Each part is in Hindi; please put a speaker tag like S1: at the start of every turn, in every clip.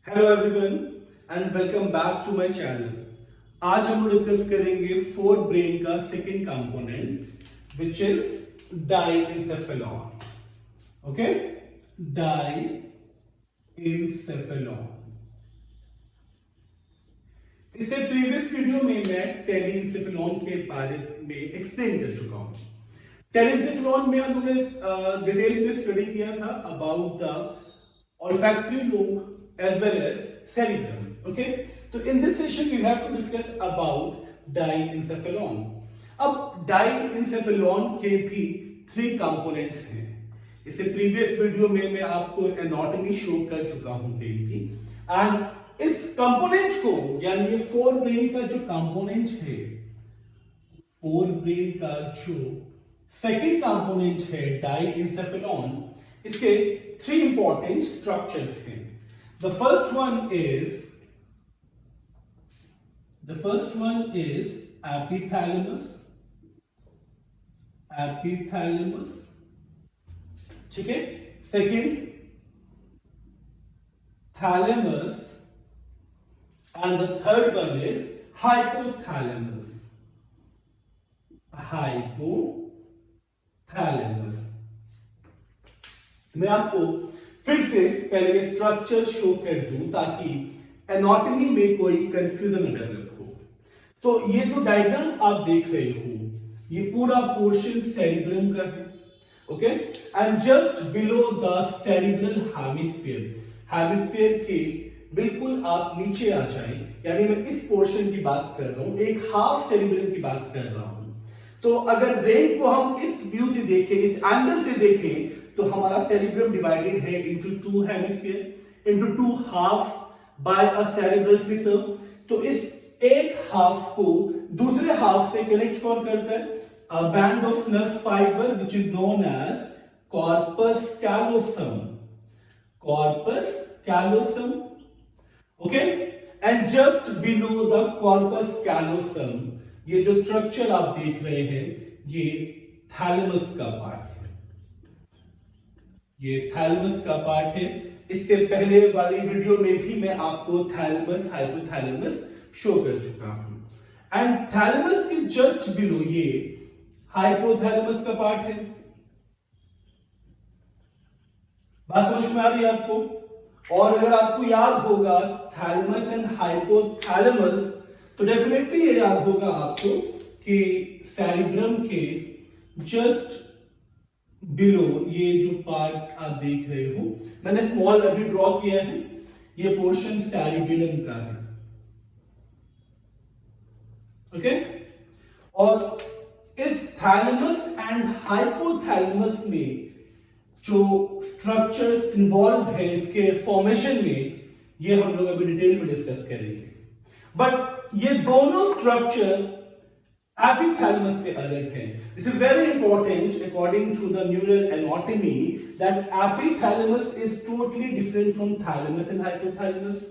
S1: Hello everyone and welcome back to my channel. आज हम लोग डिस्कस करेंगे फोर ब्रेन का second component which is diencephalon. Okay, diencephalon. इससे प्रीवियस वीडियो में मैं टेलिएन्सेफेलॉन के बारे में एक्सप्लेन कर चुका हूं। टेलिएन्सेफेलॉन में हम लोगों ने डिटेल में स्टडी किया था about the olfactory lobe as well as cerebrum. Okay, so in this session we have to discuss about diencephalon. अब diencephalon के भी थ्री कंपोनेंट्स हैं। इससे प्रीवियस वीडियो में मैं आपको एनाटॉमी शो कर चुका हूं ब्रेन की, एंड इस कंपोनेंट को यानी ये फोर ब्रेन का जो कंपोनेंट है, फोर ब्रेन का जो सेकंड कंपोनेंट है डाइएन्सेफेलॉन, इसके three important structures हैं। The first one is epithalamus, ठीक है। Second, thalamus, and the third one is hypothalamus, मैं आपको फिर से पहले ये स्ट्रक्चर शो कर दूं ताकि एनाटॉमी में कोई कंफ्यूजन न डेवलप हो। तो ये जो डायग्राम आप देख रहे हो, ये पूरा पोर्शन सेरिब्रम का है। Okay, and just below the cerebral hemisphere के बिल्कुल आप नीचे आ जाएं, यानी मैं इस पोर्शन की बात कर रहा हूं, एक हाफ सेरिब्रम की बात कर रहा हूं। तो अगर ब्रेन को हम इस व्यू से देखें, इस एंगल से देखें, तो हमारा सेरिब्रम डिवाइडेड है into two hemisphere, into two half by a cerebral fissure. तो इस एक हाफ को दूसरे हाफ से कनेक्ट कौन करता है? A band of nerve fibre which is known as corpus callosum. Okay, and just below the corpus callosum ये जो स्ट्रक्चर आप देख रहे हैं, ये थैलेमस का पार्ट है। इससे पहले वाली वीडियो में भी मैं आपको थैलेमस हाइपोथैलेमस शो कर चुका हूं, एंड थैलेमस के जस्ट बिलो ये हाइपोथैलेमस का पार्ट है। बात समझ में आ रही है आपको? और अगर आपको याद होगा थैलेमस एंड हाइपोथैलेमस, तो डेफिनेटली ये याद होगा आपको कि सेरिब्रम के जस्ट बिलो ये जो पार्ट आप देख रहे हो, मैंने स्मॉल अभी ड्रॉ किया है, ये पोर्शन सेरिबेलम का है। ओके, और इस थैलेमस एंड हाइपोथैलेमस में जो स्ट्रक्चर्स इन्वॉल्व है इसके फॉर्मेशन में, ये हम लोग अभी डिटेल में डिस्कस करेंगे। बट ये दोनों स्ट्रक्चर एपिथैलेमस से अलग है। This is very important according to the neural anatomy that epithalamus is totally different from thalamus and hypothalamus.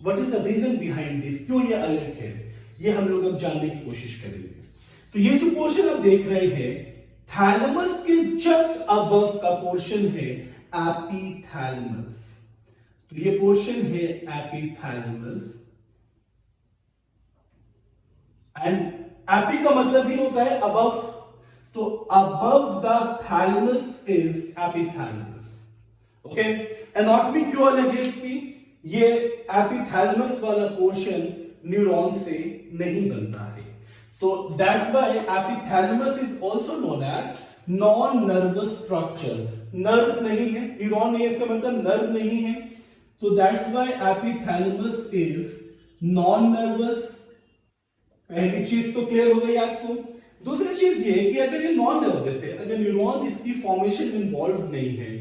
S1: What is the reason behind this? क्यों ये अलग है, ये हम लोग अब जानने की कोशिश करेंगे। तो ये जो पोर्शन आप देख रहे हैं, थैलेमस के जस्ट अबव का पोर्शन है एपिथैलेमस। तो ये पोर्शन है एपिथैलेमस, एंड एपी का मतलब ही होता है अबव, तो above the thalamus is epithalamus. Okay, anatomy क्यों अलग है इसकी? ये एपिथैलेमस वाला पोर्शन न्यूरॉन से नहीं बनता है, तो that's why epithalamus is also known as non nervous structure. Nerve नहीं है, न्यूरॉन नहीं है, इसका मतलब नर्व नहीं है, तो that's why epithalamus is non nervous. पहली चीज तो क्लियर हो गई आपको। दूसरी चीज ये कि अगर ये नॉन नर्वस है, अगर न्यूरॉन इसकी फॉर्मेशन इन्वॉल्व नहीं है,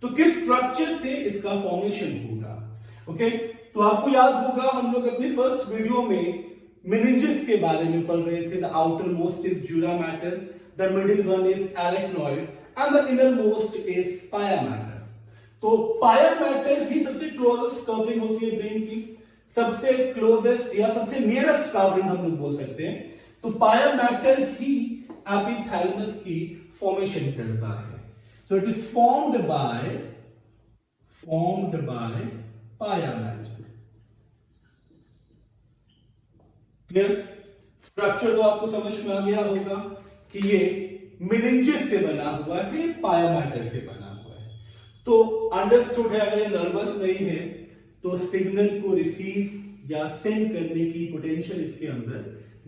S1: तो किस स्ट्रक्चर से इसका फॉर्मेशन होगा? ओके, तो आपको याद होगा हम लोग अपने फर्स्ट वीडियो में मेनिंजेस के बारे में पढ़ रहे थे। The outer most is dura mater, the middle one is arachnoid and the inner most is पाया मैटर। तो पाया मैटर ही सबसे क्लोजेस्ट कवरिंग होती है ब्रेन की, सबसे क्लोजेस्ट या सबसे नियरेस्ट कवरिंग हम लोग बोल सकते हैं। तो पाया मैटर ही एपिथैलेमस की फॉर्मेशन करता है। तो इट इज formed by पाया मैटर। क्लियर? स्ट्रक्चर तो आपको समझ में आ गया होगा कि ये मेनिंजेस से बना हुआ है, पाया मैटर से बना हुआ है। तो अंडरस्टूड है, अगर ये नर्वस नहीं है तो सिग्नल को रिसीव या सेंड करने की पोटेंशियल इसके अंदर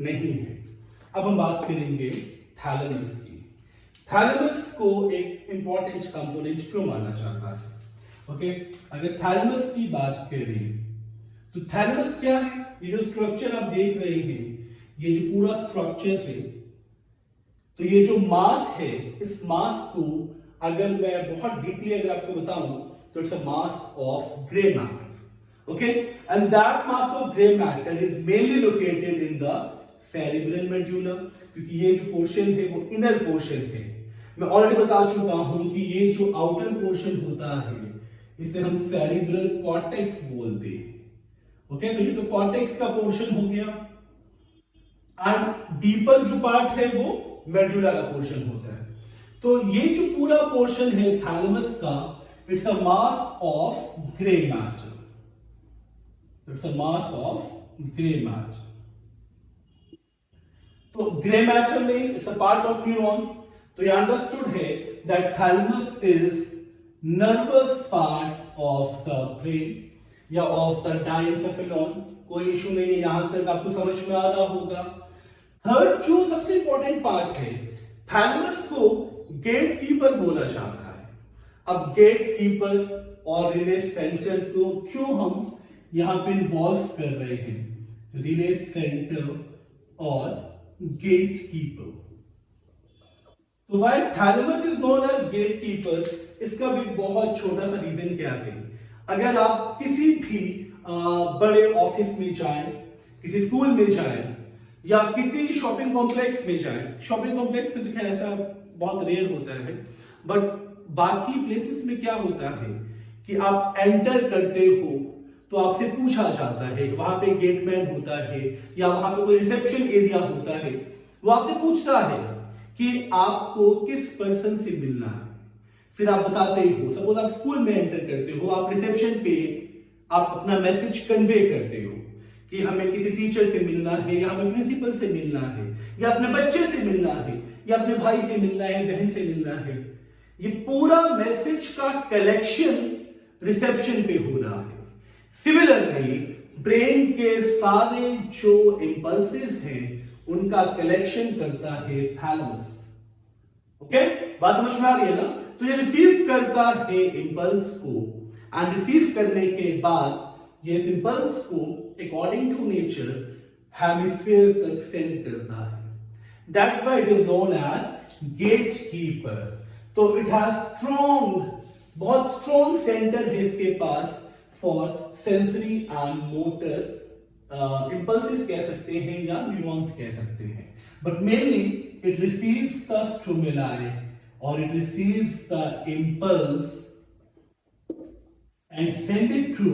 S1: नहीं है। अब हम बात करेंगे थैलेमस की। थैलेमस को एक इंपॉर्टेंट कंपोनेंट क्यों माना जाता है? ओके, अगर थैलेमस की बात करें तो थैलेमस क्या है? ये जो स्ट्रक्चर आप देख रहे हैं, ये जो पूरा स्ट्रक्चर है, तो ये जो मास है, इस मास को अगर मैं बहुत डीपली अगर आपको बताऊं तो it's a mass of grey matter. Okay, and that mass of grey matter is mainly located in the cerebral medulla, क्योंकि ये जो पोर्शन है वो इनर पोर्शन है। मैं ऑलरेडी बता चुका हूं कि ये जो आउटर पोर्शन होता है इसे हम सेरिब्रल कॉर्टेक्स बोलते हैं। ओके, तो ये तो कॉर्टेक्स का पोर्शन हो गया, एंड डीपर जो पार्ट है वो मेडुला का पोर्शन होता है। तो ये जो पूरा पोर्शन है थैलेमस का, it's a mass of grey matter. It's a mass of grey matter. तो grey matter means it's a part of neuron. तो ये अंडरस्टूड है that thalamus is nervous part of the brain या ऑफ द डायंसेफेलॉन। कोई इशू नहीं है, यहां तक आपको समझ में आ रहा होगा। थर्ड जो सबसे इंपॉर्टेंट पार्ट है, थैलेमस को गेट कीपर बोला जाता है। अब गेट कीपर और रिले सेंटर को क्यों हम यहां पे इन्वॉल्व कर रहे हैं? रिले सेंटर और गेट कीपर। तो why thalamus is known as gatekeeper, इसका भी बहुत छोटा सा रीजन क्या है। अगर आप किसी भी बड़े ऑफिस में जाएं, किसी स्कूल में जाएं या किसी शॉपिंग कॉम्प्लेक्स में जाएं, शॉपिंग कॉम्प्लेक्स में तो खैर ऐसा बहुत रेयर होता है, बट बाकी प्लेसेस में क्या होता है कि आप एंटर करते हो तो आपसे पूछा जाता है, वहां पे गेटमैन होता है या वहां पे कोई रिसेप्शन एरिया होता है, वो आपसे पूछता है कि आपको किस पर्सन से मिलना है। फिर आप बताते हो, सपोज आप स्कूल में एंटर करते हो, आप रिसेप्शन पे आप अपना मैसेज कन्वे करते हो कि हमें किसी टीचर से मिलना है या हमें प्रिंसिपल से मिलना है या अपने बच्चे से मिलना है या अपने भाई से मिलना है, बहन से मिलना है। ये पूरा मैसेज का कलेक्शन रिसेप्शन पे हो रहा है। सिमिलरली ब्रेन के सारे जो इंपल्सेस हैं उनका कलेक्शन करता है थैलेमस। ओके, बात समझ में आ रही है ना? तो ये रिसीव करता है इंपल्स को, एंड रिसीव करने के बाद ये इंपल्स को अकॉर्डिंग टू नेचर हेमिस्फीयर तक सेंड करता है। That's why it is known as gatekeeper. तो इट हैज स्ट्रॉन्ग, बहुत स्ट्रॉन्ग सेंटर है इसके पास for sensory and motor impulses कह सकते हैं या न्यूरॉन्स कह सकते हैं, but mainly it receives the stimuli और it receives the impulse and send it to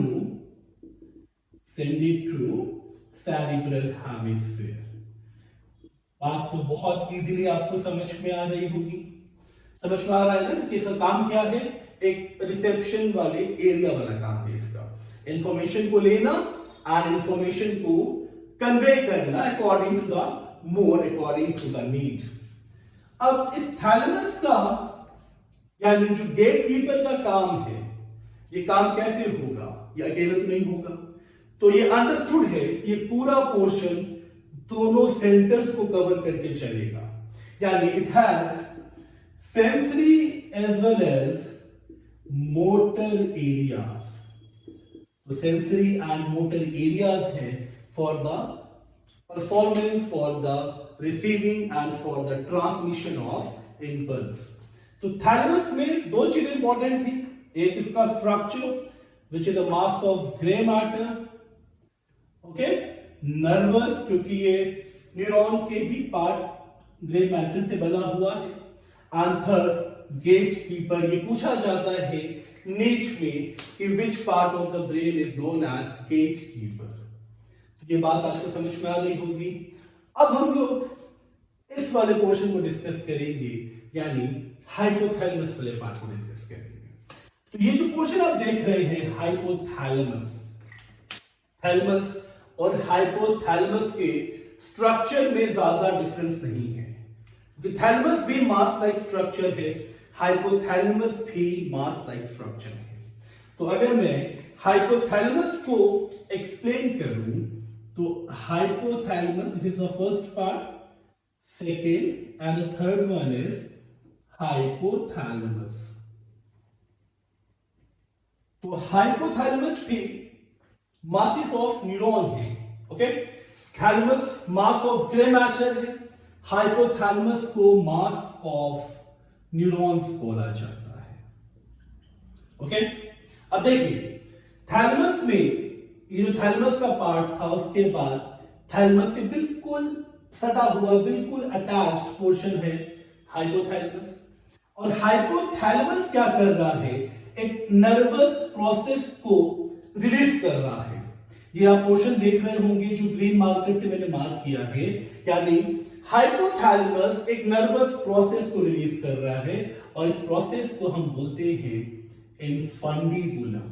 S1: cerebral hemisphere। बात तो बहुत इजीली आपको समझ में आ रही होगी। समझ में आ रहा है ना कि इसका काम क्या है? एक रिसेप्शन वाले एरिया वाला काम है इसका, इंफॉर्मेशन को लेना और इंफॉर्मेशन को कन्वे करना according to the mode, according to the need. अब इस थैलेमस का यानी जो गेट कीपर का काम है, ये काम कैसे होगा? ये अकेले तो नहीं होगा। तो ये अंडरस्टूड है कि ये पूरा पोर्शन दोनों सेंटर्स को कवर करके चलेगा, यानी it has sensory as well as motor areas. तो सेंसरी एंड मोटर एरियाज है for the performance, for the receiving and for the transmission of impulse. तो थैलेमस में दो चीजें इंपॉर्टेंट थी, एक इसका structure which is a mass of grey matter, okay, nervous क्योंकि ये न्यूरॉन के ही पार्ट ग्रे मैटर से बना हुआ है, एंड थर्ड गेट कीपर। ये पूछा जाता है नीट में कि which part of the brain is known as gatekeeper. ये बात आपको समझ में आ गई होगी। अब हम लोग इस वाले पोर्शन को डिस्कस करेंगे, यानी हाइपोथैलेमस वाले पार्ट को डिस्कस करेंगे। तो ये जो पोर्शन आप देख रहे हैं हाइपोथैलेमस, थैलेमस और हाइपोथैलेमस के स्ट्रक्चर में ज्यादा डिफरेंस नहीं है, क्योंकि थैलेमस भी मास लाइक स्ट्रक्चर है, हाइपोथैलेमस भी मास लाइक स्ट्रक्चर है। तो अगर मैं हाइपोथैलेमस को एक्सप्लेन करूं तो hypothalamus, this is the first part, second and the third one is hypothalamus. तो हाइपोथैलेमस भी मासेस ऑफ न्यूरॉन है, okay. Thalamus mass of grey matter है, हाइपोथैलेमस को मास ऑफ न्यूरॉन्स बोला जाता है, ओके। अब देखिए थैलेमस में ये जो थैलेमस का पार्ट था, उसके बाद थैलेमस से बिल्कुल सटा हुआ, बिल्कुल अटैच्ड पोर्शन है हाइपोथैलेमस। और हाइपोथैलेमस क्या कर रहा है, एक नर्वस प्रोसेस को रिलीज कर रहा है। ये आप पोर्शन देख रहे होंगे जो ग्रीन मार्कर से मैंने मार्क किया है, यानी हाइपोथैलेमस एक नर्वस प्रोसेस को रिलीज कर रहा है और इस प्रोसेस को हम बोलते हैं इनफंडिबुलम।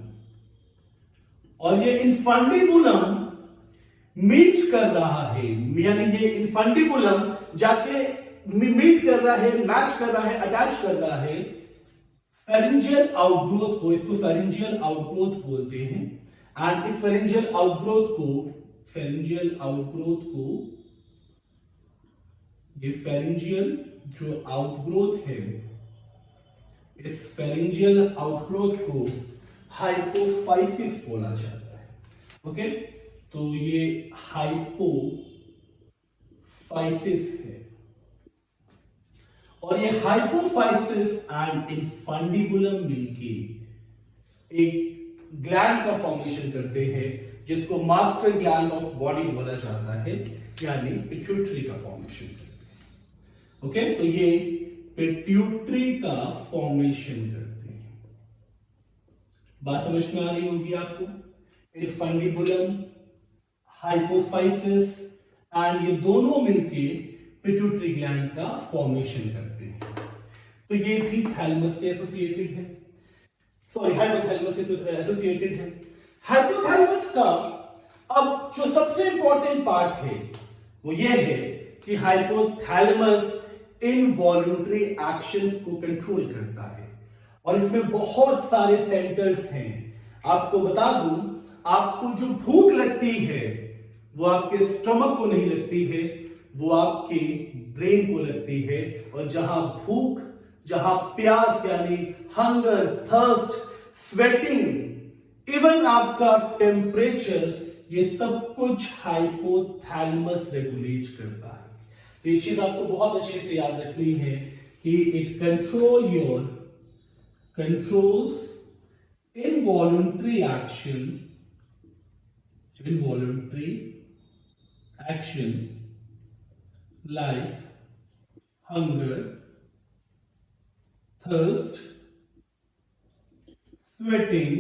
S1: और ये इनफंडिबुलम मीट कर रहा है, यानी ये इनफंडिबुलम जाके मीट कर रहा है, मैच कर रहा है, अटैच कर रहा है फेरिंजियल आउटग्रोथ को। इसको फेरिंजियल आउटग्रोथ बोलते हैं। एंड इस फेरिंजियल आउटग्रोथ को ये फेरिंजियल जो आउटग्रोथ है, इस फेरिंजियल आउटग्रोथ को हाइपोफाइसिस बोला जाता है, ओके। तो ये हाइपोफाइसिस है और ये हाइपोफाइसिस एंड इनफंडिबुलम मिलके एक ग्लैंड का फॉर्मेशन करते हैं जिसको मास्टर ग्लैंड ऑफ बॉडी बोला जाता है, यानी पिट्यूटरी का फॉर्मेशन करते हैं, ओके। तो ये पिट्यूटरी का फॉर्मेशन करते हैं। बात समझ में आ रही होगी आपको? इनफंडिबुलम, हाइपोफाइसिस एंड ये दोनों मिलके पिट्यूटरी ग्लैंड का फॉर्मेशन करते हैं। तो ये भी थैलेमस से एसोसिएटेड है, सॉरी हाइपोथैलेमस से एसोसिएटेड है। हाइपोथैलेमस का अब जो सबसे इंपॉर्टेंट पार्ट है वो ये है कि हाइपोथैलेमस इनवॉलंटरी एक्शंस को कंट्रोल करता है और इसमें बहुत सारे सेंटर्स हैं। आपको बता दूं, आपको जो भूख लगती है वो आपके स्टमक को नहीं लगती है, वो आपके ब्रेन को लगती है। और जहां भूख, जहां प्यास यानी हंगर, थर्स्ट, स्वेटिंग, इवन आपका टेम्परेचर, ये सब कुछ हाइपोथैलेमस रेगुलेट करता है। तो ये चीज आपको बहुत अच्छे से याद रखनी है कि it controls involuntary action like hunger, thirst, sweating,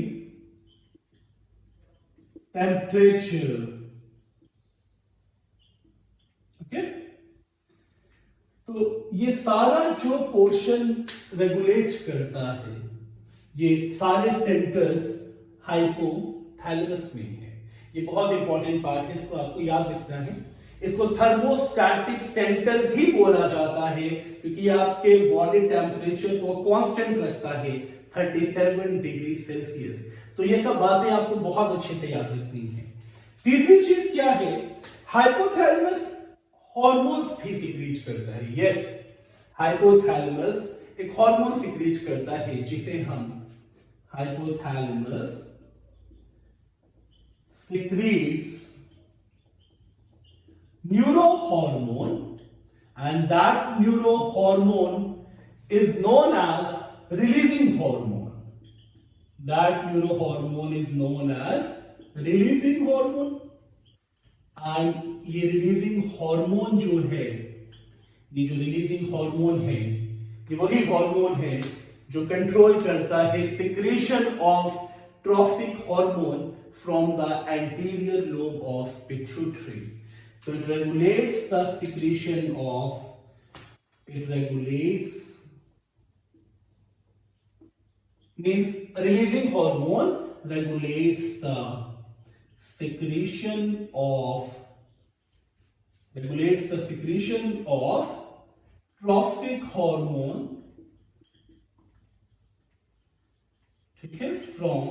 S1: temperature, okay. तो ये सारा जो पोर्शन रेगुलेट करता है, ये सारे सेंटर्स हाइपोथैलेमस में है। ये बहुत इंपॉर्टेंट पार्ट है, इसको आपको याद रखना है। इसको थर्मोस्टैटिक सेंटर भी बोला जाता है क्योंकि ये आपके बॉडी टेम्परेचर को कांस्टेंट रखता है 37 डिग्री सेल्सियस। तो ये सब बातें आपको बहुत अच्छे से याद रखनी है। तीसरी चीज क्या है, हाइपोथैलेमस हार्मोन्स भी सीक्रेट करता है। यस, हाइपोथैलेमस एक हार्मोन सीक्रेट करता है जिसे हम hypothalamus secretes neurohormone and that neurohormone is known as releasing hormone. That neurohormone is known as releasing hormone and ये releasing hormone जो है, ये जो releasing hormone है, ये वही hormone है जो कंट्रोल करता है secretion of trophic hormone from the anterior lobe of pituitary. So it regulates the secretion of means releasing hormone regulates the secretion of trophic hormone, ठीक है, from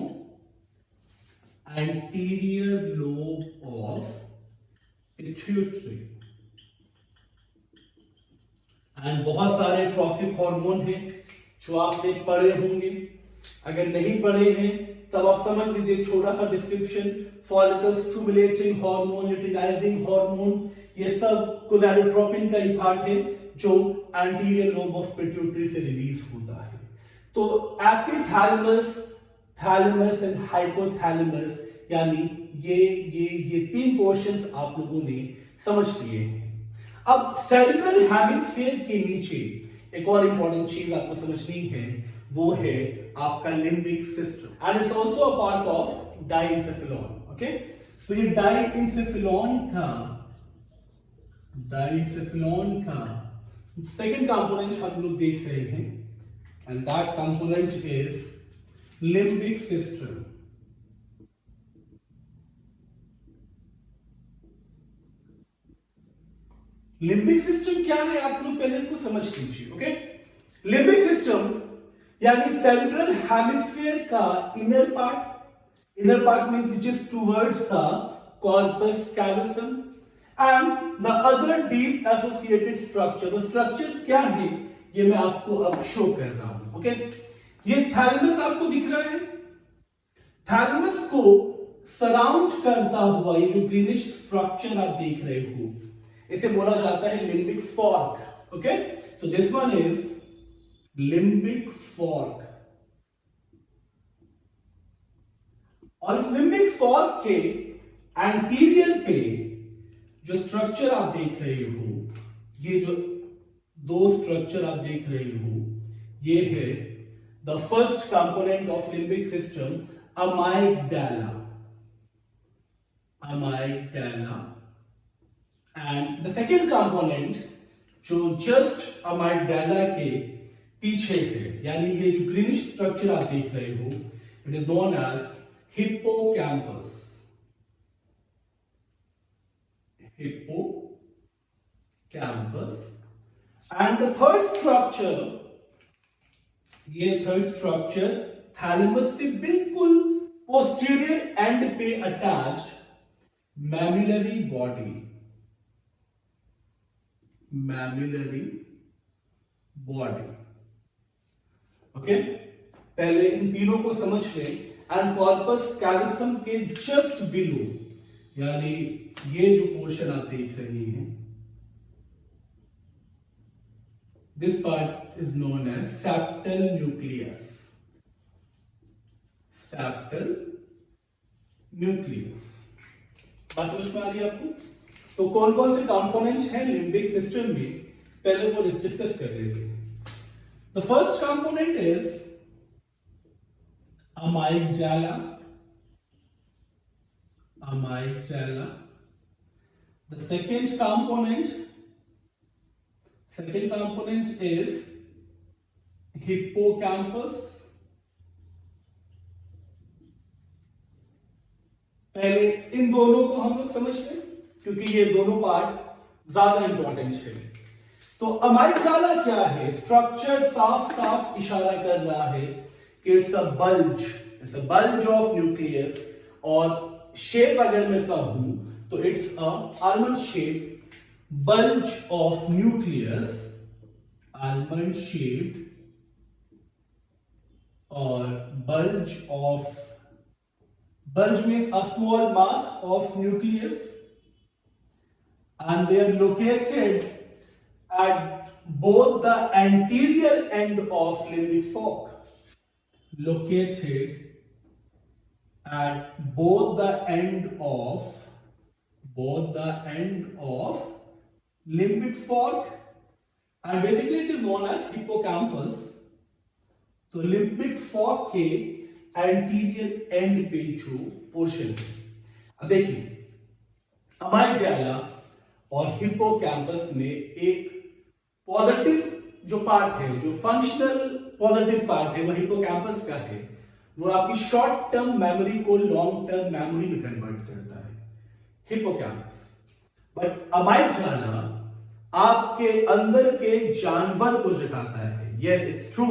S1: anterior lobe of pituitary. And बहुत सारे ट्रॉफिक हार्मोन हैं जो आपने पढ़े होंगे, अगर नहीं पढ़े हैं तब आप समझ लीजिए, छोटा सा description, follicle stimulating hormone, luteinizing hormone, ये सब गोनाडोट्रोपिन का ही पार्ट है जो एंटीरियर लोब ऑफ पिट्यूटरी से रिलीज होता है। तो एपिथैलेमस, थैलेमस एंड हाइपोथैलेमस, यानी ये तीन पोर्शंस आप लोगों ने समझ लिए हैं। अब सेरिब्रल हेमिस्फीयर के नीचे एक और इंपॉर्टेंट चीज आपको समझनी है, वो है आपका limbic system, and it's also a part of diencephalon. Okay, तो ये डाइंसेफेलॉन का सेकंड कंपोनेंट हम लोग देख रहे हैं, and that component is limbic system. Limbic system क्या है, आप लोग पहले इसको समझ लीजिए। ओके, लिम्बिक सिस्टम यानी सेरिब्रल हेमिस्फीयर का inner part means which is towards the corpus callosum, and the other deep associated structure. वो स्ट्रक्चर्स क्या है ये मैं आपको अब शो कर रहा हूं। ओके, ये थैलेमस आपको दिख रहा है, थैलेमस को सराउंड करता हुआ ये जो ग्रीनिश स्ट्रक्चर आप देख रहे हो, इसे बोला जाता है लिम्बिक फॉर्क। ओके, तो this one is limbic fork, और इस लिम्बिक फॉर्क के एंटीरियर पे जो स्ट्रक्चर आप देख रहे हो, ये जो दो स्ट्रक्चर आप देख रहे हो, ये है the first component of limbic system, amygdala, and the second component जो जस्ट अमाइगडाला के पीछे है, यानी ये जो ग्रीनिश स्ट्रक्चर आप देख रहे हो, it is known as hippocampus. And the third structure, ये थर्ड स्ट्रक्चर थैलेमस से बिल्कुल पोस्टीरियर एंड पे अटैच्ड मैमिलरी बॉडी ओके, पहले इन तीनों को समझ लें, एंड कॉर्पस कैलोसम के जस्ट बिलो, यानी ये जो पोर्शन आप देख रहे हैं, this part is known as septal nucleus. बात समझ में आ रही है आपको? तो कौन कौन से कंपोनेंट्स हैं लिम्बिक सिस्टम में, पहले वो डिस्कस कर लेते हैं। The first component is amygdala. The second component is hippocampus. पहले इन दोनों को हम लोग समझ लें, क्योंकि ये दोनों पार्ट ज्यादा इंपॉर्टेंट है। तो अमाइगडाला क्या है? स्ट्रक्चर साफ साफ इशारा कर रहा है कि it's a bulge of nucleus, और शेप अगर मैं कहूं तो it's a almond shape bulge of nucleus, almond shaped, or bulge means a small mass of nucleus, and they are located at both the anterior end of limbic fork. Located at both the end of limbic fork, and basically it is known as hippocampus. तो लिम्बिक फॉर्क के एंटीरियर एंड पे जो पोर्शन है, अब देखिए अमाइगडाला और हिप्पोकैम्पस में एक पॉजिटिव जो पार्ट है, जो फंक्शनल पॉजिटिव पार्ट है वो हिप्पोकैम्पस का है, वो आपकी शॉर्ट टर्म मेमोरी को लॉन्ग टर्म मेमोरी में कन्वर्ट करता है, हिप्पोकैम्पस। बट अमाइगडाला आपके अंदर के जानवर को जगाता है। Yes, it's true.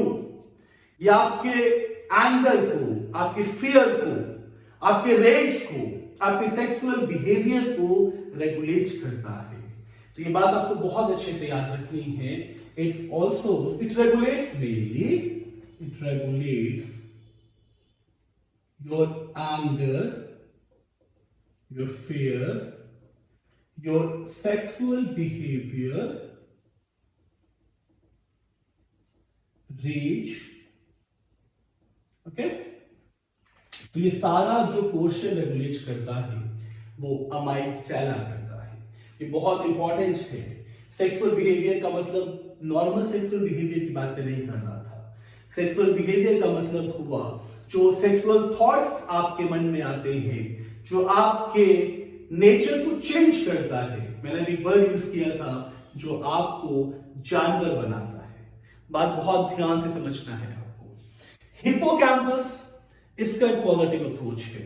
S1: ये आपके एंगर को, आपके फियर को, आपके रेज को, आपके सेक्सुअल बिहेवियर को रेगुलेट करता है। तो ये बात आपको बहुत अच्छे से याद रखनी है। It regulates mainly, it regulates your anger, your fear, your sexual behavior, rage, okay? तो ये सारा जो पोर्शन रेगुलेट करता है वो अमाइगडाला करता है। ये बहुत इंपॉर्टेंट है। सेक्सुअल बिहेवियर का मतलब नॉर्मल सेक्सुअल बिहेवियर की बात पे नहीं कर रहा था। सेक्सुअल बिहेवियर का मतलब हुआ जो सेक्सुअल थॉट्स आपके मन में आते हैं, जो आपके नेचर को चेंज करता है। मैंने अभी वर्ड यूज किया था, जो आपको जानवर बनाता है। बात बहुत ध्यान से समझना है आपको। हिप्पोकैम्पस इसका एक पॉजिटिव अप्रोच है,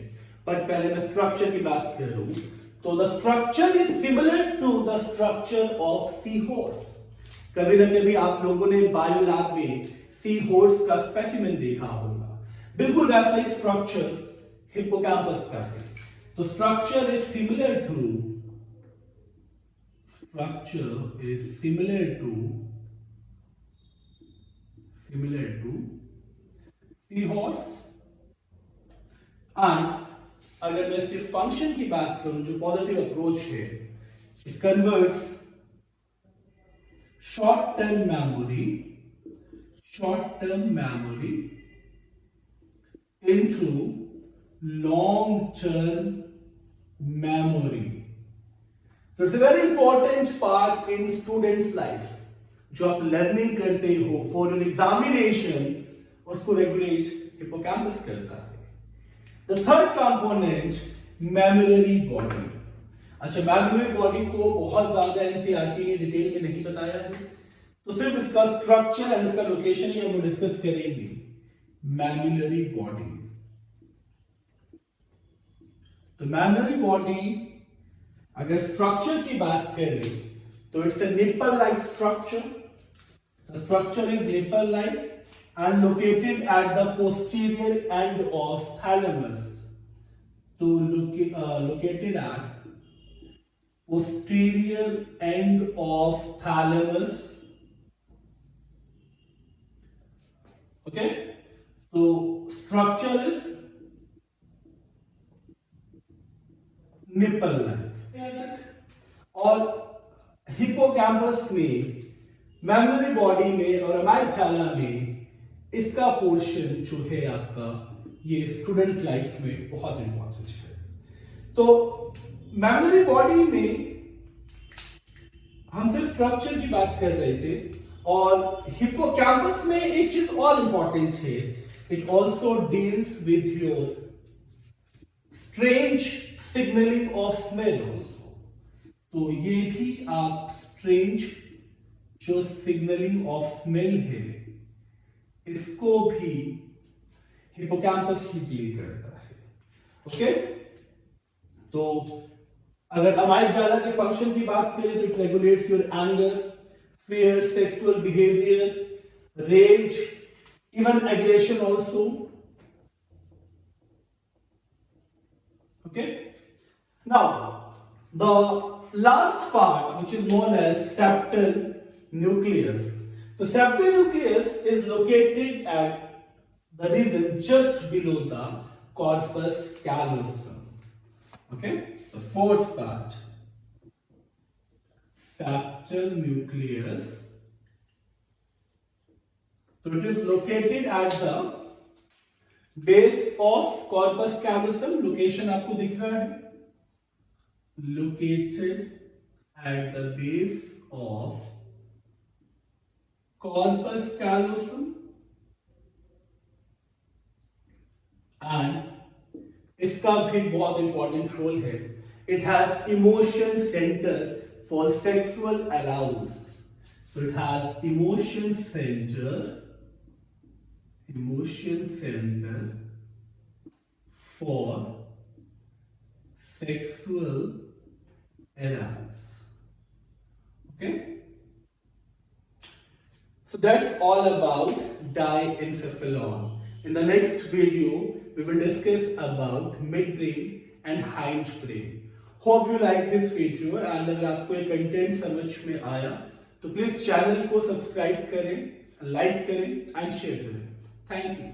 S1: बट पहले मैं स्ट्रक्चर की बात करूं तो the structure is similar to the structure of seahorse. कभी ना कभी आप लोगों ने बायो लैब में सी हॉर्स का स्पेसिमेन देखा होगा, बिल्कुल वैसा ही स्ट्रक्चर हिप्पोकैम्पस का है। तो structure is similar to seahorse। And अगर मैं इसके फंक्शन की बात करूं, जो पॉजिटिव अप्रोच है, it converts short term memory into long term memory। तो it's a very important part in students life. जो आप लर्निंग करते हो फॉर योर एग्जामिनेशन, उसको रेगुलेट हिप्पोकैम्पस करता है। The third component, memory body. अच्छा, मेमोरी बॉडी को बहुत ज्यादा एनसीईआरटी ने डिटेल में नहीं बताया है, तो सिर्फ इसका स्ट्रक्चर एंड इसका लोकेशन ही हम डिस्कस करेंगे। मेमोरी बॉडी, तो मेमोरी बॉडी अगर स्ट्रक्चर की बात करें तो it's a nipple like structure. The structure is nipple like and located at the posterior end of thalamus. तो located at posterior end of thalamus. Okay, तो स्ट्रक्चर इज निपल लाइक। और हिप्पोकैम्पस में, मेमोरी बॉडी में और अमाइगडाला में इसका पोर्शन जो है आपका, ये स्टूडेंट लाइफ में बहुत इंपॉर्टेंट है। तो मेमोरी बॉडी में हम सिर्फ स्ट्रक्चर की बात कर रहे थे, और हिप्पोकैम्पस में एक चीज और इंपॉर्टेंट है, it also deals with your strange signalling of smell also. तो ये भी आप स्ट्रेंज जो सिग्नलिंग ऑफ स्मेल है, इसको भी हिप्पोकैम्पस ही डील करता है। ओके, तो अगर अमाइगडाला के फंक्शन की बात करें तो it regulates your anger, fear, sexual behaviour, rage, even aggression also. Okay, now the last part, which is known as septal nucleus. The septal nucleus is located at the region just below the corpus callosum. Okay, the fourth part, septal nucleus. So it is located at the base of corpus callosum. Location आपको दिख रहा है, located at the base of corpus callosum, and इसका भी बहुत इंपॉर्टेंट रोल है। It has emotion centre for sexual arouse. So it has emotion center emotion center for sexual arouse. Okay, so that's all about diencephalon. In the next video we will discuss about midbrain and hindbrain. Hope you like this video, and अगर आपको ये कंटेंट समझ में आया तो प्लीज चैनल को सब्सक्राइब करें, लाइक करें एंड शेयर करें. Thank you.